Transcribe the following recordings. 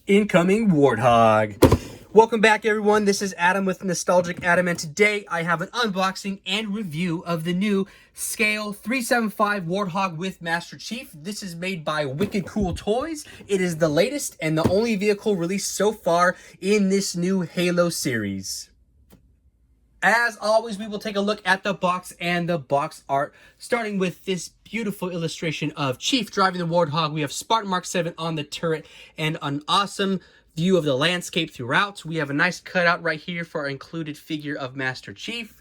Incoming Warthog. Welcome back, everyone. This is Adam with Nostalgic Adam, and today I have an unboxing and review of the new Scale 375 Warthog with Master Chief. This is made by Wicked Cool Toys. It is the latest and the only vehicle released so far in this new Halo series. As always, we will take a look at the box and the box art, starting with this beautiful illustration of Chief driving the Warthog. We have Spartan Mark 7 on the turret and an awesome view of the landscape throughout. We have a nice cutout right here for our included figure of Master Chief.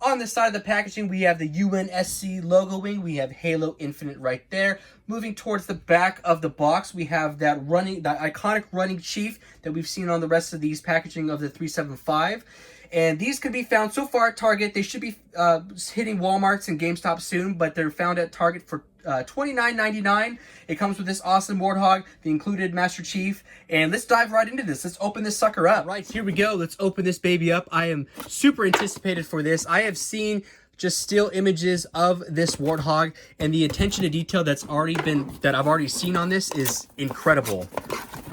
On the side of the packaging, we have the UNSC logoing. We have Halo Infinite right there. Moving towards the back of the box, we have that iconic running Chief that we've seen on the rest of these packaging of the 375. And these can be found so far at Target. They should be hitting Walmarts and GameStop soon, but they're found at Target for $29.99. It comes with this awesome Warthog, the included Master Chief, and let's dive right into this. Let's open this sucker up. Right, here we go. Let's open this baby up. I am super anticipated for this. I have seen just still images of this Warthog, and the attention to detail that I've already seen on this is incredible.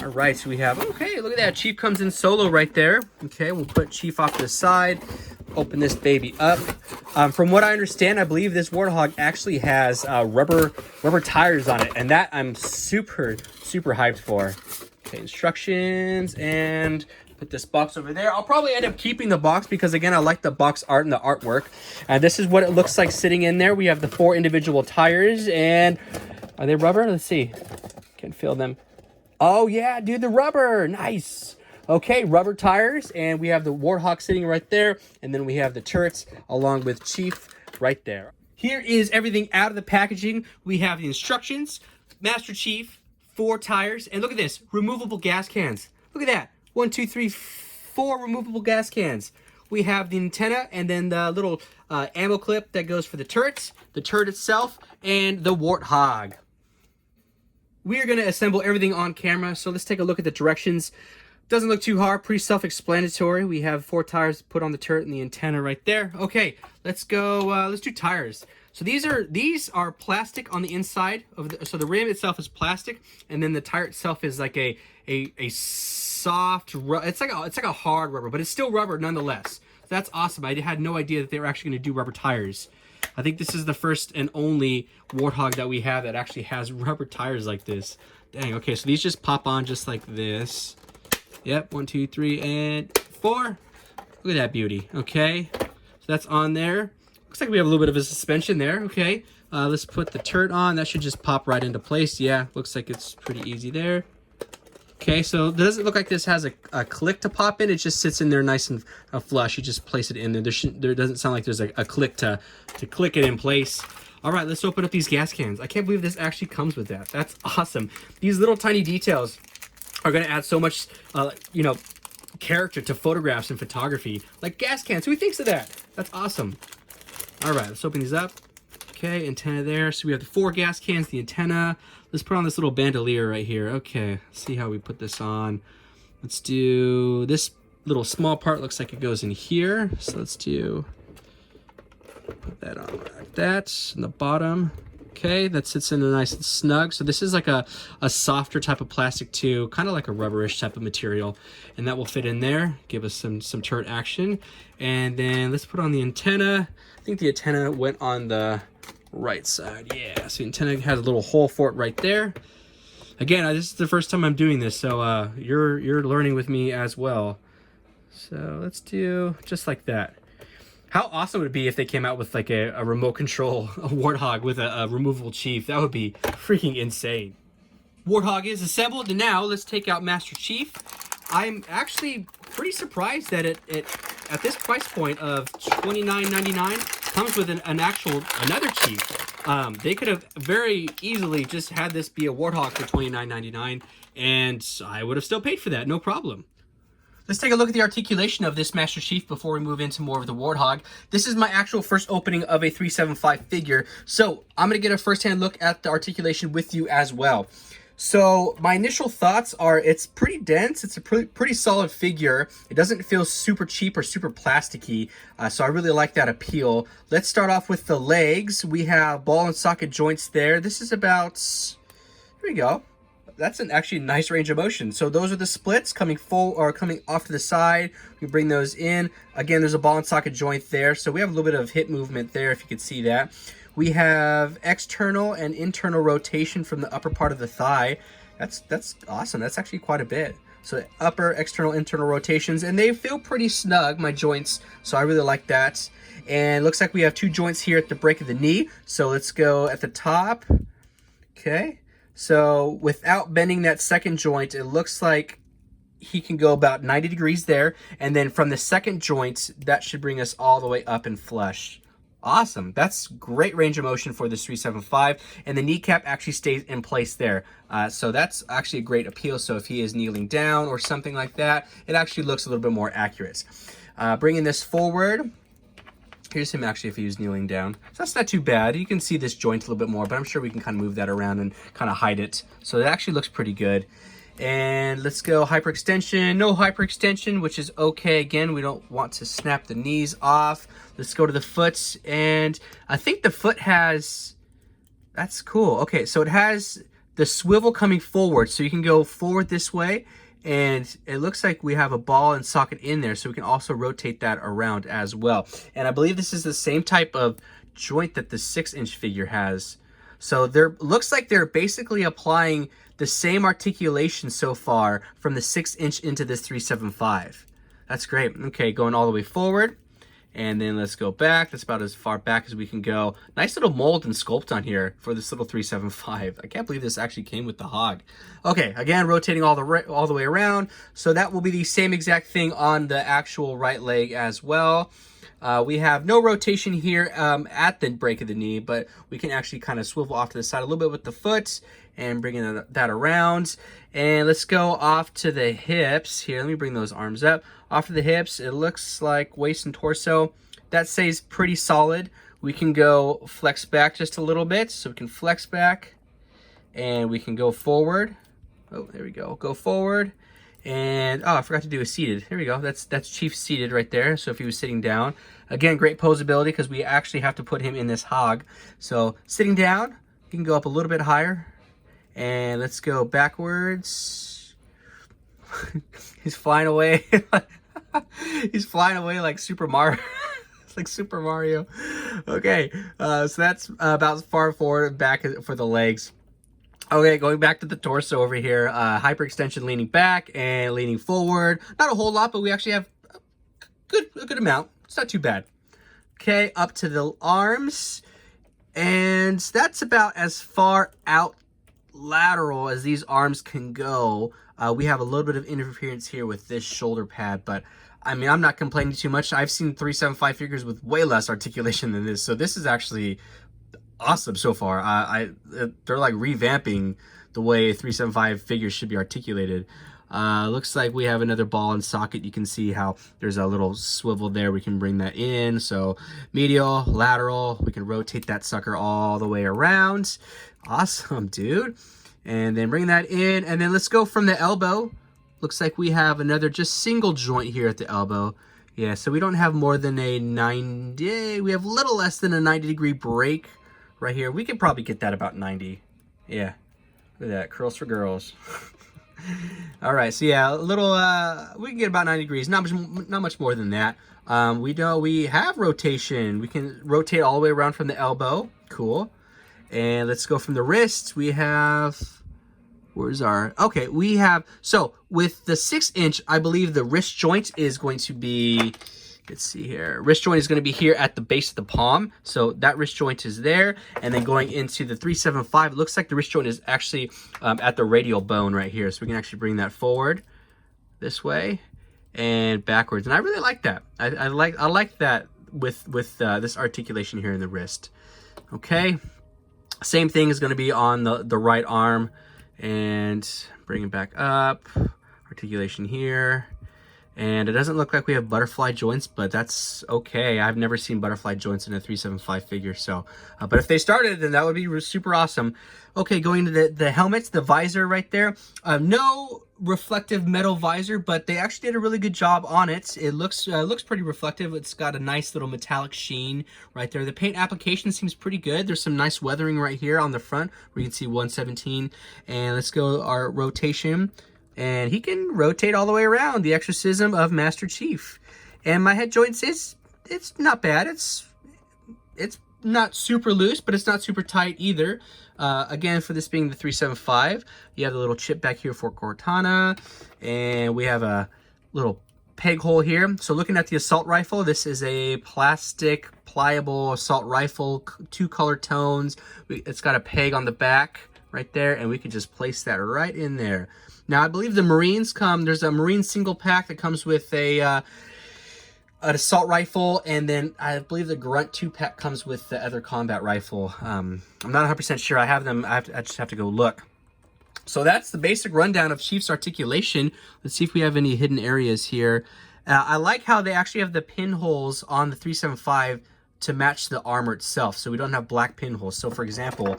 All right, so we have, okay, look at that. Chief comes in solo right there. Okay, we'll put Chief off to the side. Open this baby up. From what I understand, I believe this Warthog actually has rubber tires on it, and that I'm super hyped for. Okay, instructions, and put this box over there. I'll probably end up keeping the box because, again, I like the box art and the artwork. This is what it looks like sitting in there. We have the 4 individual tires, and are they rubber? Let's see. Can't feel them. Oh, yeah, dude, the rubber. Nice. Okay, rubber tires, and we have the Warthog sitting right there, and then we have the turrets along with Chief right there. Here is everything out of the packaging. We have the instructions, Master Chief, 4 tires, and look at this, removable gas cans. Look at that. 1, 2, 3, 4 removable gas cans. We have the antenna, and then the little ammo clip that goes for the turrets, the turret itself, and the Warthog. We are going to assemble everything on camera, so let's take a look at the directions. Doesn't look too hard, pretty self-explanatory. We have 4 tires put on the turret and the antenna right there. Okay, let's go, let's do tires. So these are plastic on the inside of so the rim itself is plastic, and then the tire itself is like a soft, it's like a hard rubber, but it's still rubber nonetheless. So that's awesome. I had no idea that they were actually going to do rubber tires. I think this is the first and only Warthog that we have that actually has rubber tires like this. Dang, okay, so these just pop on just like this. Yep, 1, 2, 3, and 4. Look at that beauty, okay? So that's on there. Looks like we have a little bit of a suspension there, okay? Let's put the turret on. That should just pop right into place. Yeah, looks like it's pretty easy there. Okay, so it doesn't look like this has a click to pop in. It just sits in there nice and flush. You just place it in there. There doesn't sound like there's a click to click it in place. All right, let's open up these gas cans. I can't believe this actually comes with that. That's awesome. These little tiny details are going to add so much, character to photographs and photography. Like gas cans. Who thinks of that? That's awesome. All right, let's open these up. Okay, antenna there. So we have the 4 gas cans, the antenna. Let's put on this little bandolier right here. Okay, let's see how we put this on. Let's do this little small part. Looks like it goes in here. So let's put that on like that in the bottom. Okay, that sits in nice and snug. So this is like a softer type of plastic too, kind of like a rubberish type of material. And that will fit in there, give us some turret action. And then let's put on the antenna. I think the antenna went on the right side. Yeah, so the antenna has a little hole for it right there. Again, this is the first time I'm doing this, so you're learning with me as well. So let's do just like that. How awesome would it be if they came out with like a remote control Warthog with a removable Chief? That would be freaking insane. Warthog is assembled, and now let's take out Master Chief. I'm actually pretty surprised that it at this price point of $29.99 comes with another Chief. They could have very easily just had this be a Warthog for $29.99, and I would have still paid for that, no problem. Let's take a look at the articulation of this Master Chief before we move into more of the Warthog. This is my actual first opening of a 375 figure, so I'm going to get a first-hand look at the articulation with you as well. So my initial thoughts are it's pretty dense. It's a pretty solid figure. It doesn't feel super cheap or super plasticky, so I really like that appeal. Let's start off with the legs. We have ball and socket joints there. This is about, here we go, That's an actually nice range of motion. So those are the splits coming full or coming off to the side. We bring those in. Again, there's a ball and socket joint there. So we have a little bit of hip movement there, if you could see that. We have external and internal rotation from the upper part of the thigh. That's awesome. That's actually quite a bit. So upper, external, internal rotations, and they feel pretty snug, my joints. So I really like that. And looks like we have two joints here at the break of the knee. So let's go at the top. Okay. So without bending that second joint, it looks like he can go about 90 degrees there. And then from the second joint, that should bring us all the way up and flush. Awesome. That's great range of motion for this 375. And the kneecap actually stays in place there. So that's actually a great appeal. So if he is kneeling down or something like that, it actually looks a little bit more accurate. Bringing this forward. Here's him actually if he was kneeling down. So that's not too bad. You can see this joint a little bit more, but I'm sure we can kind of move that around and kind of hide it. So it actually looks pretty good. And let's go hyperextension. No hyperextension, which is okay. Again, we don't want to snap the knees off. Let's go to the foot. And I think the foot has... That's cool. Okay, so it has the swivel coming forward. So you can go forward this way. And it looks like we have a ball and socket in there, so we can also rotate that around as well. And I believe this is the same type of joint that the 6-inch figure has. So there looks like they're basically applying the same articulation so far from the 6-inch into this 375. That's great. Okay, going all the way forward. And then let's go back. That's about as far back as we can go. Nice little mold and sculpt on here for this little 375. I can't believe this actually came with the hog. Okay, again, rotating all the way around. So that will be the same exact thing on the actual right leg as well. We have no rotation here at the break of the knee, but we can actually kind of swivel off to the side a little bit with the foot and bringing that around. And let's go off to the hips here. Let me bring those arms up. Off to the hips, it looks like waist and torso. That stays pretty solid. We can go flex back just a little bit. So we can flex back and we can go forward. Oh, there we go. Go forward. And, oh, I forgot to do a seated. Here we go. That's Chief seated right there. So if he was sitting down. Again, great posability because we actually have to put him in this hog. So sitting down, he can go up a little bit higher. And let's go backwards. He's flying away. He's flying away like Super Mario. It's like Super Mario. Okay, so that's about as far forward back for the legs. Okay, going back to the torso over here. Hyperextension leaning back and leaning forward. Not a whole lot, but we actually have a good amount. It's not too bad. Okay, up to the arms. And that's about as far out lateral as these arms can go. We have a little bit of interference here with this shoulder pad, but I mean, I'm not complaining too much. I've seen 375 figures with way less articulation than this, so this is actually awesome so far. They're like revamping the way 375 figures should be articulated. Looks like we have another ball and socket. You can see how there's a little swivel there. We can bring that in. So medial, lateral, we can rotate that sucker all the way around. Awesome, dude. And then bring that in. And then let's go from the elbow. Looks like we have another just single joint here at the elbow. Yeah, so we don't have more than a 90. We have a little less than a 90-degree break right here. We could probably get that about 90. Yeah, look at that. Curls for girls. All right, so yeah, a little, we can get about 90 degrees, not much more than that. We know we have rotation. We can rotate all the way around from the elbow. Cool. And let's go from the wrist. We have, where's our, okay, we have, so with the 6-inch, I believe the wrist joint is going to be, let's see here. Wrist joint is going to be here at the base of the palm. So that wrist joint is there. And then going into the 375, it looks like the wrist joint is actually at the radial bone right here. So we can actually bring that forward this way and backwards. And I really like that. I like that with this articulation here in the wrist. Okay. Same thing is going to be on the right arm. And bring it back up. Articulation here. And it doesn't look like we have butterfly joints, but that's okay. I've never seen butterfly joints in a 375 figure, so. But if they started, then that would be super awesome. Okay, going to the helmets, the visor right there. No reflective metal visor, but they actually did a really good job on it. It looks pretty reflective. It's got a nice little metallic sheen right there. The paint application seems pretty good. There's some nice weathering right here on the front where you can see 117. And let's go our rotation. And he can rotate all the way around. The exorcism of Master Chief. And my head joints it's not bad. It's not super loose, but it's not super tight either. Again, for this being the 375, you have the little chip back here for Cortana, and we have a little peg hole here. So looking at the assault rifle, this is a plastic pliable assault rifle, 2 color tones. It's got a peg on the back right there, and we can just place that right in there. Now, I believe the Marines there's a Marine single pack that comes with an assault rifle, and then I believe the Grunt 2-pack comes with the other combat rifle. I'm not 100% sure. I have them. I just have to go look. So that's the basic rundown of Chief's articulation. Let's see if we have any hidden areas here. I like how they actually have the pinholes on the 375 to match the armor itself, so we don't have black pinholes. So, for example,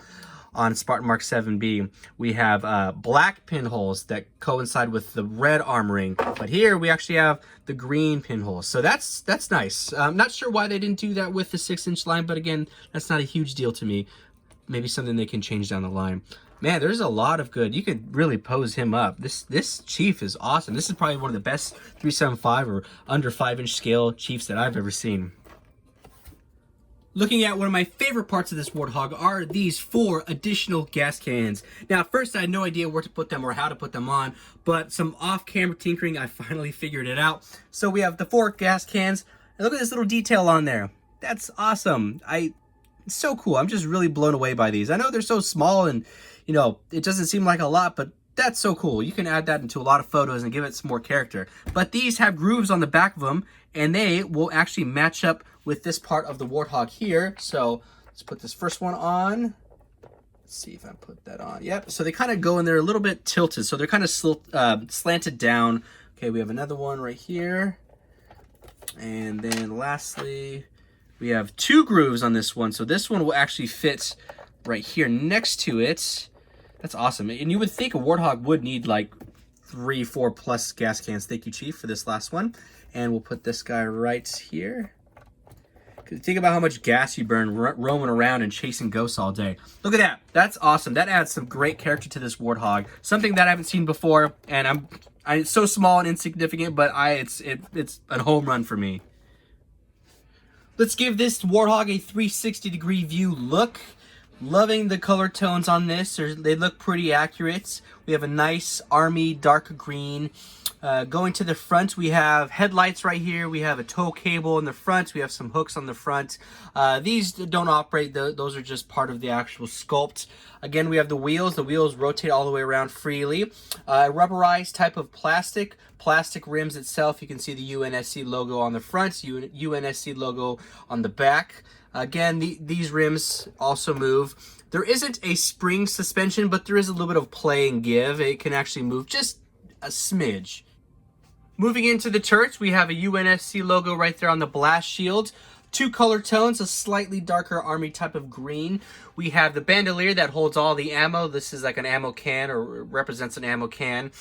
on Spartan Mark 7B, we have black pinholes that coincide with the red armoring, but here we actually have the green pinholes. So that's nice. I'm not sure why they didn't do that with the 6-inch line, but again, that's not a huge deal to me. Maybe something they can change down the line. Man, there's a lot of good. You could really pose him up. This Chief is awesome. This is probably one of the best 375 or under 5-inch scale Chiefs that I've ever seen. Looking at one of my favorite parts of this Warthog are these 4 additional gas cans. Now, at first I had no idea where to put them or how to put them on, but some off-camera tinkering, I finally figured it out. So we have the 4 gas cans, and look at this little detail on there. That's awesome. It's so cool. I'm just really blown away by these. I know they're so small and, you know, it doesn't seem like a lot, but that's so cool. You can add that into a lot of photos and give it some more character. But these have grooves on the back of them, and they will actually match up with this part of the Warthog here. So let's put this first one on. Let's see if I put that on. Yep. So they kind of go in there a little bit tilted. So they're kind of slanted down. Okay, we have another one right here. And then lastly, we have 2 grooves on this one. So this one will actually fit right here next to it. That's awesome. And you would think a Warthog would need like 3, 4 plus gas cans. Thank you, Chief, for this last one. And we'll put this guy right here. Think about how much gas you burn roaming around and chasing ghosts all day. Look at that. That's awesome. That adds some great character to this Warthog. Something that I haven't seen before, and it's so small and insignificant, but it's a home run for me. Let's give this Warthog a 360-degree view look. Loving the color tones on this. They look pretty accurate. We have a nice army dark green. Going to the front, we have headlights right here. We have a tow cable in the front. We have some hooks on the front. These don't operate. Those are just part of the actual sculpt. Again, we have the wheels. The wheels rotate all the way around freely. Rubberized type of plastic. Plastic rims itself. You can see the UNSC logo on the front. UNSC logo on the back. Again, these rims also move. There isn't a spring suspension, but there is a little bit of play and give. It can actually move just a smidge. Moving into the turrets, we have a UNSC logo right there on the blast shield. 2 color tones, a slightly darker army type of green. We have the bandolier that holds all the ammo. This is like an ammo can, or represents an ammo can.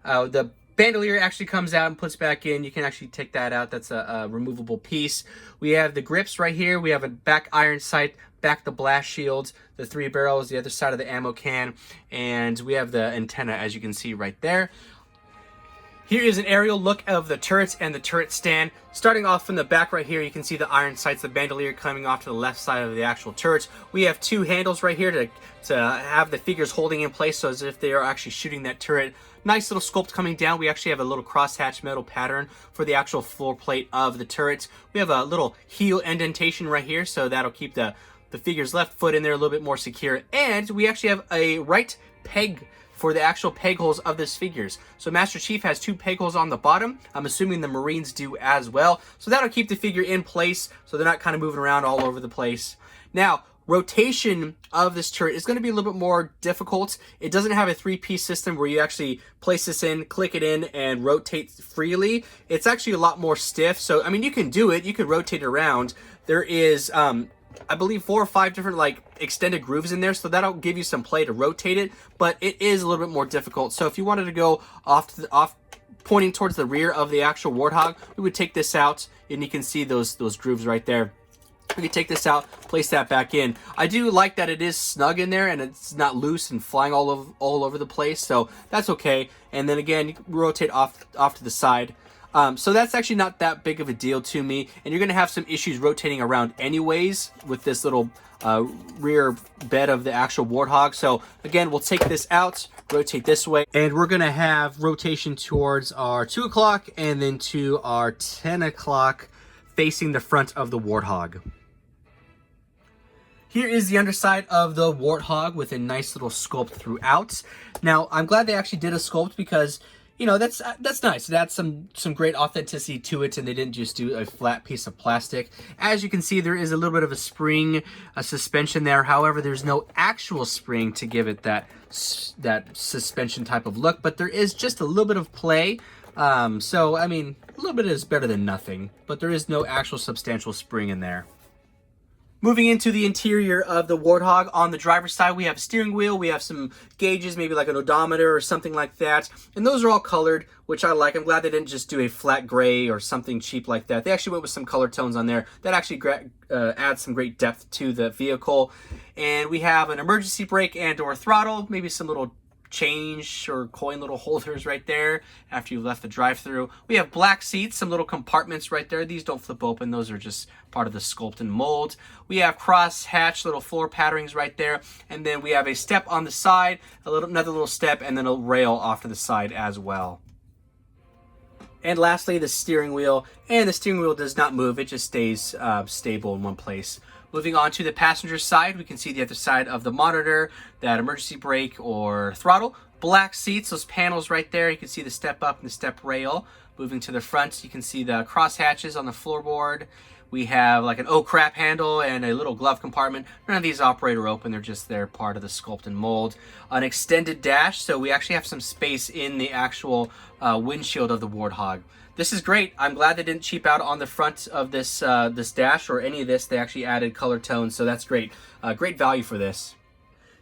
The bandolier actually comes out and puts back in. You can actually take that out. That's a removable piece. We have the grips right here. We have a back iron sight, back the blast shield, the 3 barrels, the other side of the ammo can, and we have the antenna, as you can see right there. Here is an aerial look of the turrets and the turret stand. Starting off from the back right here, you can see the iron sights, the bandolier coming off to the left side of the actual turrets. We have 2 handles right here to have the figures holding in place, so as if they are actually shooting that turret. Nice little sculpt coming down. We actually have a little crosshatch metal pattern for the actual floor plate of the turrets. We have a little heel indentation right here, so that'll keep the figure's left foot in there a little bit more secure. And we actually have a right peg for the actual peg holes of this figures. So Master Chief has 2 peg holes on the bottom. I'm assuming the Marines do as well. So that'll keep the figure in place so they're not kind of moving around all over the place. Now, rotation of this turret is going to be a little bit more difficult. It doesn't have a 3-piece system where you actually place this in, click it in, and rotate freely. It's actually a lot more stiff. So, I mean, you can do it. You can rotate it around. There is, I believe, 4 or 5 different like extended grooves in there, so that'll give you some play to rotate it, but it is a little bit more difficult. So if you wanted to go off pointing towards the rear of the actual Warthog, we would take this out, and you can see those grooves right there. We can take this out, place that back in. I do like that it is snug in there and it's not loose and flying all over the place, so that's okay. And then again, you can rotate off to the side. So that's actually not that big of a deal to me, and you're going to have some issues rotating around anyways with this little rear bed of the actual Warthog. So again, we'll take this out, rotate this way, and we're going to have rotation towards our 2 o'clock and then to our 10 o'clock facing the front of the Warthog. Here is the underside of the Warthog with a nice little sculpt throughout. Now, I'm glad they actually did a sculpt because, you know, that's nice. It adds some great authenticity to it, and they didn't just do a flat piece of plastic. As you can see, there is a little bit of a spring, a suspension there. However, there's no actual spring to give it that suspension type of look, but there is just a little bit of play. So, I mean, a little bit is better than nothing, but there is no actual substantial spring in there. Moving into the interior of the Warthog, on the driver's side, we have a steering wheel, we have some gauges, maybe like an odometer or something like that, and those are all colored, which I like. I'm glad they didn't just do a flat gray or something cheap like that. They actually went with some color tones on there that actually adds some great depth to the vehicle. And we have an emergency brake and or throttle, maybe some little change or coin little holders right there after you left the drive-thru. We have black seats, some little compartments right there. These don't flip open. Those are just part of the sculpt and mold. We have cross hatch little floor patterns right there, and then we have a step on the side, another little step, and then a rail off to the side as well. And lastly, the steering wheel, and the steering wheel does not move. It just stays stable in one place. Moving on to the passenger side, we can see the other side of the monitor, that emergency brake or throttle. Black seats, those panels right there. You can see the step up and the step rail. Moving to the front, you can see the cross hatches on the floorboard. We have like an oh crap handle and a little glove compartment. None of these operate or open, they're just there, part of the sculpt and mold. An extended dash, so we actually have some space in the actual windshield of the Warthog. This is great. I'm glad they didn't cheap out on the front of this this dash or any of this. They actually added color tones, so that's great. Great value for this.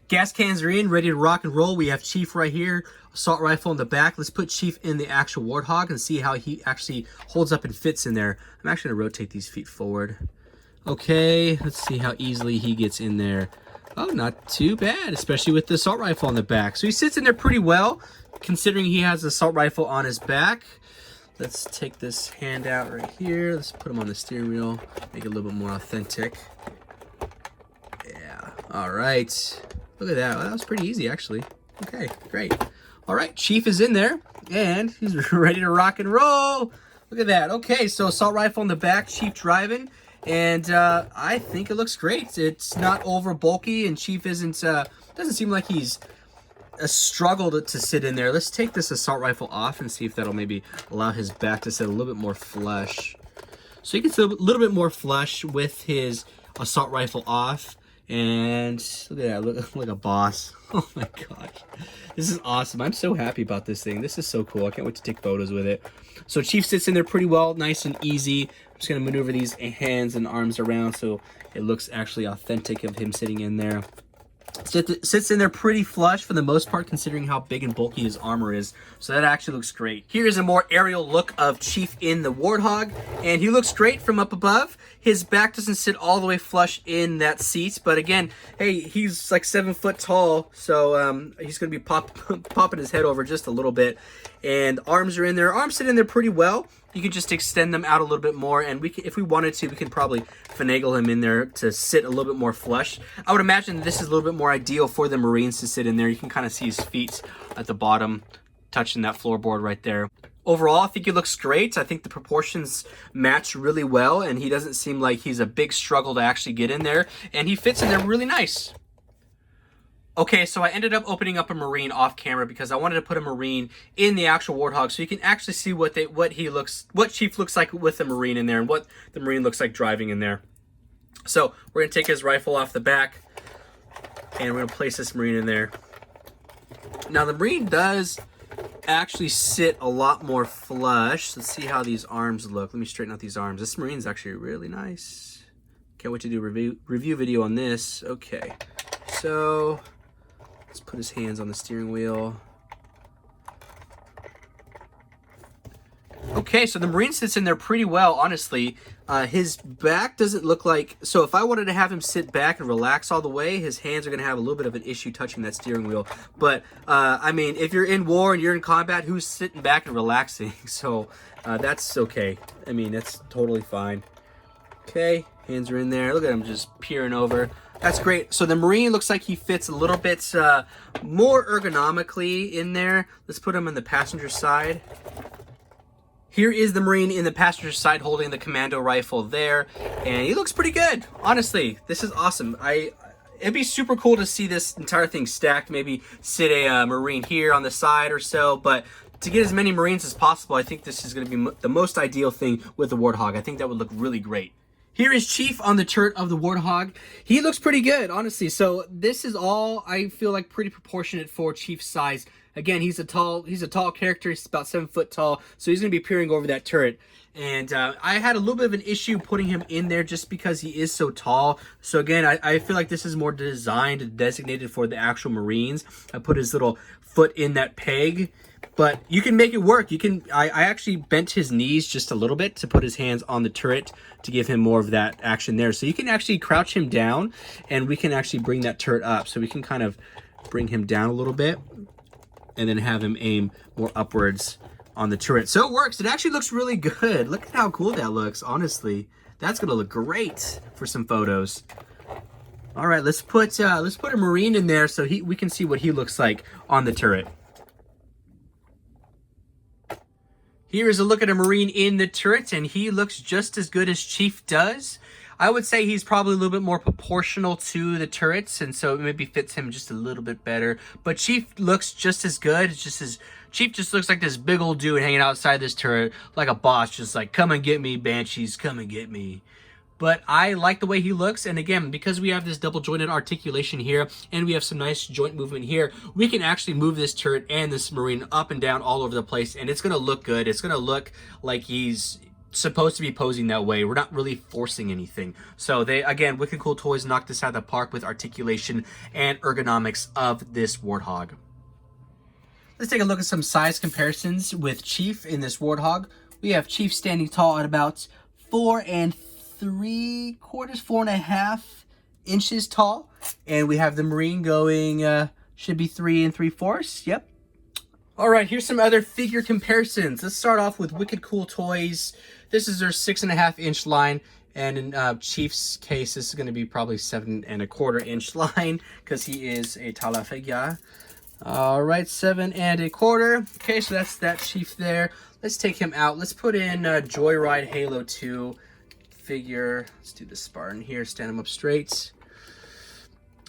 Gas cans are in, ready to rock and roll. We have Chief right here, assault rifle in the back. Let's put Chief in the actual Warthog and see how he actually holds up and fits in there. I'm actually going to rotate these feet forward. Okay, let's see how easily he gets in there. Oh, not too bad, especially with the assault rifle on the back. So he sits in there pretty well, considering he has the assault rifle on his back. Let's take this hand out right here. Let's put him on the steering wheel, make it a little bit more authentic. Yeah, all right. Look at that. Well, that was pretty easy, actually. Okay, great. All right, Chief is in there, and he's ready to rock and roll. Look at that. Okay, so assault rifle in the back, Chief driving, and I think it looks great. It's not over bulky, and Chief isn't, doesn't seem like he's a struggle to sit in there. Let's take this assault rifle off and see if that'll maybe allow his back to sit a little bit more flush. So you can sit a little bit more flush with his assault rifle off. And look at that, look like a boss. Oh my gosh, this is awesome. I'm so happy about this thing. This is so cool. I can't wait to take photos with it. So Chief sits in there pretty well, nice and easy. I'm just gonna maneuver these hands and arms around so it looks actually authentic of him sitting in there. Sits in there pretty flush for the most part, considering how big and bulky his armor is. So that actually looks great. Here's a more aerial look of Chief in the Warthog, and he looks great from up above. His back doesn't sit all the way flush in that seat, but again, hey, he's like 7 foot tall, so he's going to be popping his head over just a little bit. And arms are in there. Arms sit in there pretty well. You can just extend them out a little bit more, and we can, if we wanted to, we can probably finagle him in there to sit a little bit more flush. I would imagine this is a little bit more ideal for the Marines to sit in there. You can kind of see his feet at the bottom touching that floorboard right there. Overall, I think it looks great. I think the proportions match really well, and he doesn't seem like he's a big struggle to actually get in there, and he fits in there really nice. Okay, so I ended up opening up a Marine off camera because I wanted to put a Marine in the actual Warthog so you can actually see what Chief looks like with the Marine in there and what the Marine looks like driving in there. So we're going to take his rifle off the back, and we're going to place this Marine in there. Now the Marine does actually sit a lot more flush. Let's see how these arms look. Let me straighten out these arms. This Marine's actually really nice. Can't wait to do a review video on this. Okay, so let's put his hands on the steering wheel. Okay, so the Marine sits in there pretty well, honestly. His back doesn't look like... So if I wanted to have him sit back and relax all the way, his hands are going to have a little bit of an issue touching that steering wheel. But, I mean, if you're in war and you're in combat, who's sitting back and relaxing? So that's okay. I mean, that's totally fine. Okay, hands are in there. Look at him just peering over. That's great. So the Marine looks like he fits a little bit more ergonomically in there. Let's put him on the passenger side. Here is the Marine in the passenger side holding the commando rifle there, and he looks pretty good. Honestly, this is awesome. It'd be super cool to see this entire thing stacked, maybe sit a Marine here on the side or so, but to get as many Marines as possible, I think this is going to be the most ideal thing with the Warthog. I think that would look really great. Here is Chief on the turret of the Warthog. He looks pretty good, honestly. So this is all, I feel like, pretty proportionate for Chief's size. Again, he's a tall character. He's about 7 foot tall, so he's going to be peering over that turret. And I had a little bit of an issue putting him in there just because he is so tall. So again, I feel like this is more designed and designated for the actual Marines. I put his little foot in that peg. But you can make it work. You can. I actually bent his knees just a little bit to put his hands on the turret to give him more of that action there. So you can actually crouch him down, and we can actually bring that turret up. So we can kind of bring him down a little bit, and then have him aim more upwards on the turret. So it works. It actually looks really good. Look at how cool that looks. Honestly, that's gonna look great for some photos. All right, let's put a Marine in there so we can see what he looks like on the turret. Here is a look at a Marine in the turret, and he looks just as good as Chief does. I would say he's probably a little bit more proportional to the turrets, and so it maybe fits him just a little bit better. But Chief looks just as good. Chief just looks like this big old dude hanging outside this turret like a boss, just like, come and get me, Banshees, come and get me. But I like the way he looks, and again, because we have this double jointed articulation here, and we have some nice joint movement here, we can actually move this turret and this Marine up and down all over the place, and it's gonna look good. It's gonna look like he's supposed to be posing that way. We're not really forcing anything. So again, Wicked Cool Toys knocked this out of the park with articulation and ergonomics of this Warthog. Let's take a look at some size comparisons with Chief in this Warthog. We have Chief standing tall at about 4 3/4 inches tall, and we have the Marine going should be 3 3/4. Yep. All right, here's some other figure comparisons. Let's start off with Wicked Cool Toys. This is their 6.5 inch line, and in Chief's case, this is going to be probably 7.25 inch line because he is a Talafegia. All right, 7.25. Okay, so that's that Chief there. Let's take him out. Let's put in Joyride Halo 2 figure. Let's do the Spartan here. Stand him up straight.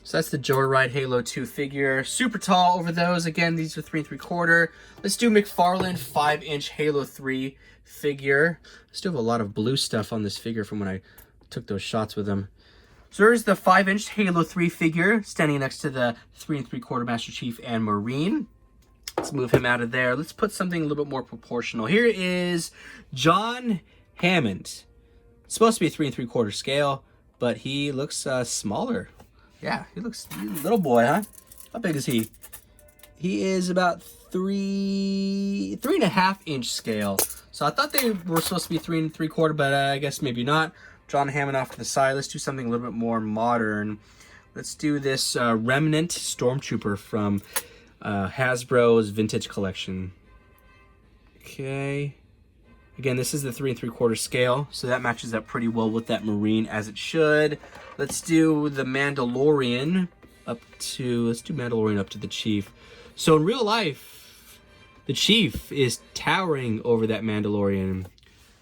So that's the Joyride Halo 2 figure. Super tall over those. Again, these are 3 3/4. Let's do McFarlane 5-inch Halo 3 figure. Still have a lot of blue stuff on this figure from when I took those shots with him. So there's the 5-inch Halo 3 figure standing next to the 3 3/4 Master Chief and Marine. Let's move him out of there. Let's put something a little bit more proportional. Here is John Hammond. It's supposed to be 3 3/4 scale, but he looks smaller. Yeah, he's a little boy, huh? How big is he? He is about 3.5 inch scale. So I thought they were supposed to be 3 3/4, but I guess maybe not. John Hammond off to the side. Let's do something a little bit more modern. Let's do this Remnant Stormtrooper from Hasbro's Vintage Collection. Okay. Again, this is the 3 3/4 scale, so that matches up pretty well with that Marine as it should. Let's do the Mandalorian up to the Chief. So in real life, the Chief is towering over that Mandalorian.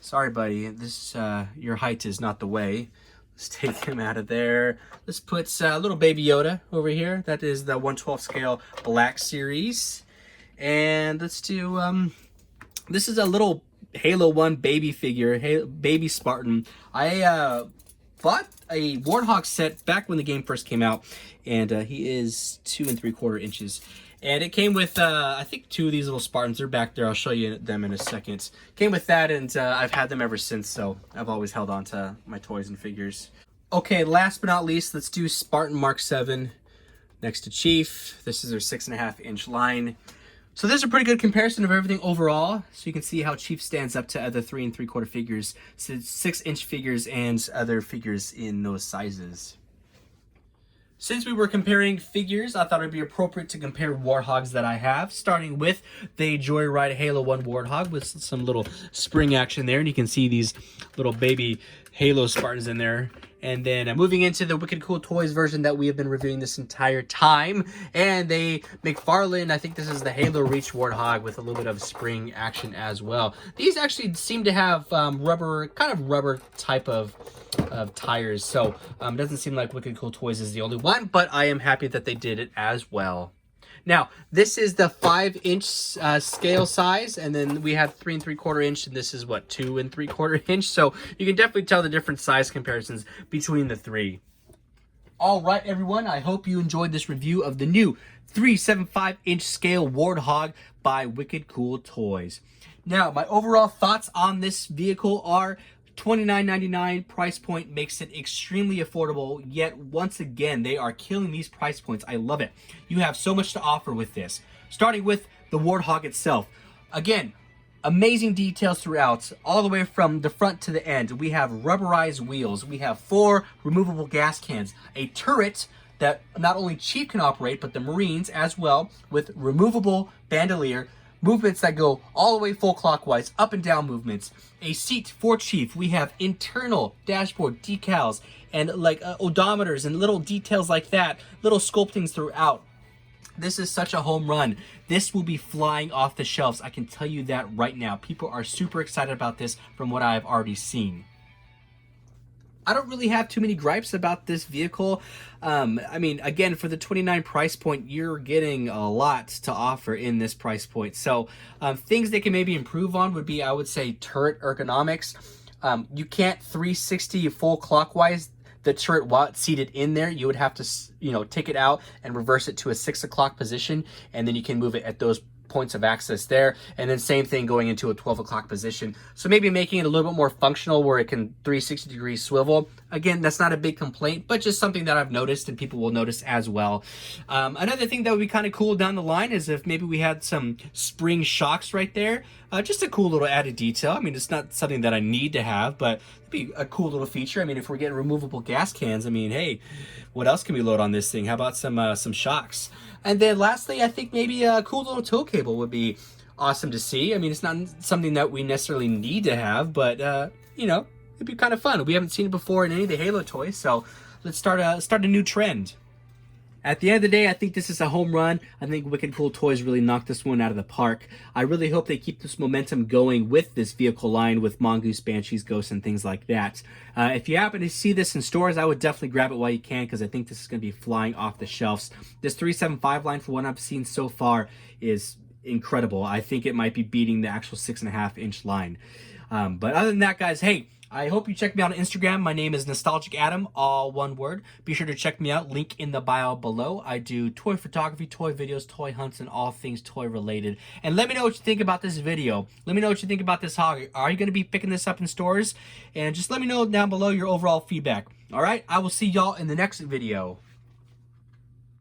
Sorry, buddy, this your height is not the way. Let's take him out of there. Let's put little Baby Yoda over here. That is the 1/12 scale Black Series. And let's do, this is a little Halo 1 baby figure, baby Spartan. I bought a Warthog set back when the game first came out, and he is 2 3/4 inches. And it came with, I think, 2 of these little Spartans. They're back there. I'll show you them in a second. Came with that, and I've had them ever since, so I've always held on to my toys and figures. Okay, last but not least, let's do Spartan Mark 7 next to Chief. This is their 6.5 inch line. So there's a pretty good comparison of everything overall. So you can see how Chief stands up to other 3 3/4 figures, so 6 inch figures and other figures in those sizes. Since we were comparing figures, I thought it'd be appropriate to compare Warthogs that I have, starting with the Joyride Halo 1 Warthog with some little spring action there. And you can see these little baby Halo Spartans in there. And then moving into the Wicked Cool Toys version that we have been reviewing this entire time. And they McFarlane, I think this is the Halo Reach Warthog with a little bit of spring action as well. These actually seem to have rubber type of tires. So it doesn't seem like Wicked Cool Toys is the only one, but I am happy that they did it as well. Now, this is the 5 inch scale size, and then we have 3 3/4 inch, and this is what, 2 3/4 inch. So you can definitely tell the different size comparisons between the three. All right, everyone, I hope you enjoyed this review of the new 375 inch scale Warthog by Wicked Cool Toys. Now, my overall thoughts on this vehicle are $29.99 price point makes it extremely affordable, yet once again they are killing these price points. I love it. You have so much to offer with this, starting with the Warthog itself. Again, amazing details throughout, all the way from the front to the end. We have rubberized wheels, we have 4 removable gas cans, a turret that not only Chief can operate but the Marines as well, with removable bandolier, movements that go all the way full clockwise, up and down movements, a seat for Chief. We have internal dashboard decals and like odometers and little details like that, little sculptings throughout. This is such a home run. This will be flying off the shelves. I can tell you that right now. People are super excited about this from what I've already seen. I don't really have too many gripes about this vehicle. I mean, again, for the $29 price point, you're getting a lot to offer in this price point. So things they can maybe improve on would be, I would say, turret ergonomics. You can't 360 full clockwise the turret while it's seated in there. You would have to, take it out and reverse it to a 6 o'clock position, and then you can move it at those points of access there, and then same thing going into a 12 o'clock position. So maybe making it a little bit more functional where it can 360 degree swivel. Again, that's not a big complaint, but just something that I've noticed and people will notice as well. Another thing that would be kind of cool down the line is if maybe we had some spring shocks right there. Just a cool little added detail. I mean, it's not something that I need to have, but it'd be a cool little feature. I mean, if we're getting removable gas cans, I mean, hey, what else can we load on this thing? How about some shocks? And then lastly, I think maybe a cool little tow cable would be awesome to see. I mean, it's not something that we necessarily need to have, but it'd be kind of fun. We haven't seen it before in any of the Halo toys, so let's start a new trend. At the end of the day, I think this is a home run. I think Wicked Cool Toys really knocked this one out of the park. I really hope they keep this momentum going with this vehicle line with Mongoose, Banshees, Ghosts, and things like that. If you happen to see this in stores, I would definitely grab it while you can because I think this is going to be flying off the shelves. This 375 line, for what I've seen so far, is incredible. I think it might be beating the actual 6.5 inch line. But other than that, guys, hey, I hope you check me out on Instagram. My name is Nostalgic Adam, all one word. Be sure to check me out. Link in the bio below. I do toy photography, toy videos, toy hunts, and all things toy related. And let me know what you think about this video. Let me know what you think about this hog. Are you going to be picking this up in stores? And just let me know down below your overall feedback. All right, I will see y'all in the next video.